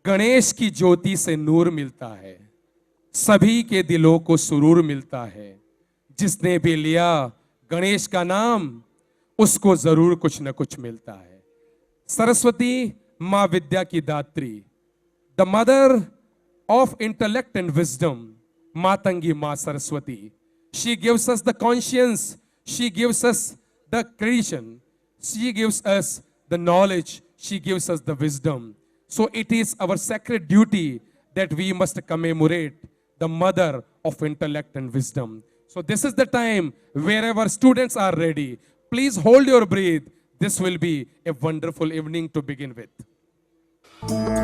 गणेश की ज्योति से नूर मिलता है, सभी के दिलों को सुरूर मिलता है। जिसने भी लिया गणेश का नाम, उसको जरूर कुछ न कुछ मिलता है। सरस्वती मां विद्या की दात्री, the mother of intellect and wisdom, Matangi Ma Saraswati. She gives us the conscience, she gives us the creation, she gives us the knowledge, she gives us the wisdom. So it is our sacred duty that we must commemorate the mother of intellect and wisdom. So this is the time wherever students are ready. Please hold your breath. This will be a wonderful evening to begin with.